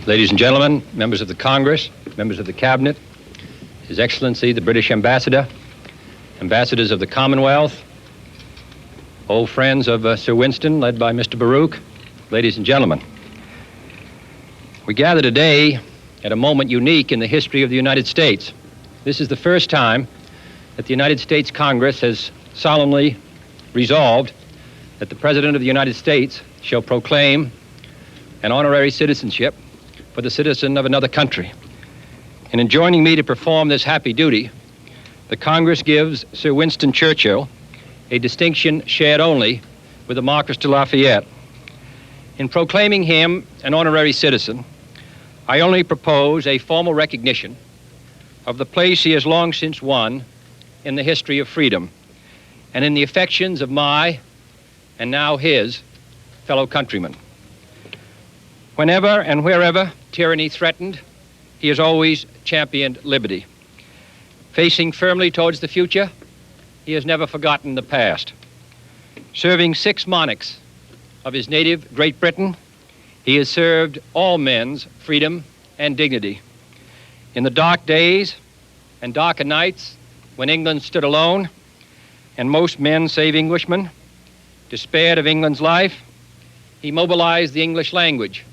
Ladies and gentlemen, members of the Congress, members of the Cabinet, His Excellency, the British Ambassador, ambassadors of the Commonwealth, old friends of Sir Winston, led by Mr. Baruch, ladies and gentlemen. We gather today at a moment unique in the history of the United States. This is the first time that the United States Congress has solemnly resolved that the President of the United States shall proclaim an honorary citizenship for the citizen of another country. In enjoining me to perform this happy duty, the Congress gives Sir Winston Churchill a distinction shared only with the Marquis de Lafayette. In proclaiming him an honorary citizen, I only propose a formal recognition of the place he has long since won in the history of freedom and in the affections of my, and now his, fellow countrymen. Whenever and wherever tyranny threatened, he has always championed liberty. Facing firmly towards the future, he has never forgotten the past. Serving 6 monarchs of his native Great Britain, he has served all men's freedom and dignity. In the dark days and darker nights when England stood alone, and most men, save Englishmen, despaired of England's life, he mobilized the English language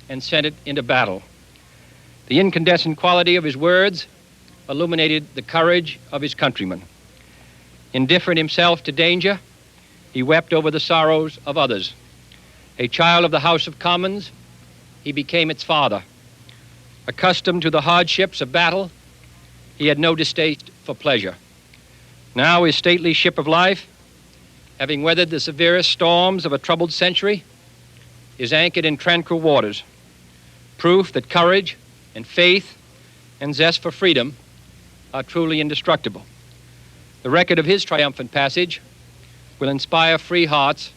and sent it into battle. The incandescent quality of his words illuminated the courage of his countrymen. Indifferent himself to danger, he wept over the sorrows of others. A child of the House of Commons, he became its father. Accustomed to the hardships of battle, he had no distaste for pleasure. Now his stately ship of life, having weathered the severest storms of a troubled century, is anchored in tranquil waters, proof that courage and faith and zest for freedom are truly indestructible. The record of his triumphant passage will inspire free hearts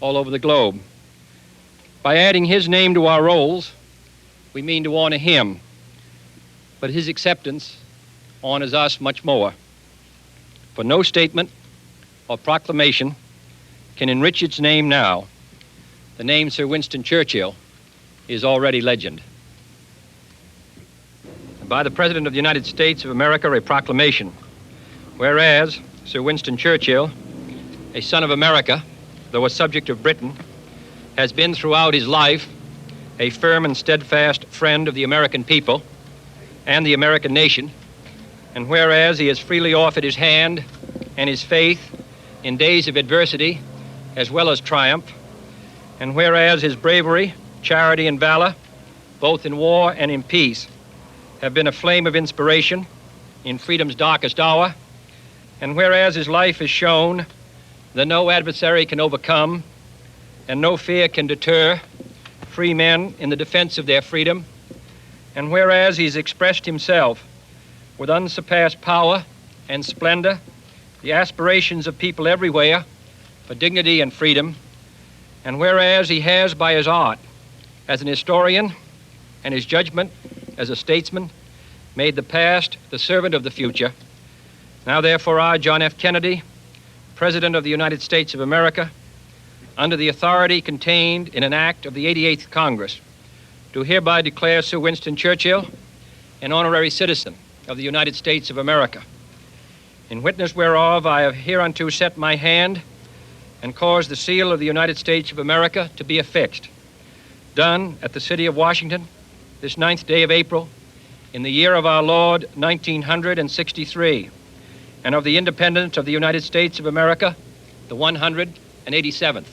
all over the globe. By adding his name to our rolls, we mean to honor him, but his acceptance honors us much more. For no statement or proclamation can enrich its name now. The name Sir Winston Churchill is already legend. By the President of the United States of America, a proclamation. Whereas Sir Winston Churchill, a son of America, though a subject of Britain, has been throughout his life a firm and steadfast friend of the American people and the American nation, and whereas he has freely offered his hand and his faith in days of adversity as well as triumph, and whereas his bravery, charity, and valor, both in war and in peace, have been a flame of inspiration in freedom's darkest hour, and whereas his life has shown that no adversary can overcome and no fear can deter free men in the defense of their freedom, and whereas he's expressed himself with unsurpassed power and splendor the aspirations of people everywhere for dignity and freedom, and whereas he has, by his art as an historian and his judgment as a statesman, made the past the servant of the future, now therefore I, John F. Kennedy, President of the United States of America, under the authority contained in an act of the 88th Congress, do hereby declare Sir Winston Churchill an honorary citizen of the United States of America. In witness whereof I have hereunto set my hand and caused the seal of the United States of America to be affixed. Done at the city of Washington, this 9th day of April, in the year of our Lord, 1963, and of the independence of the United States of America, the 187th.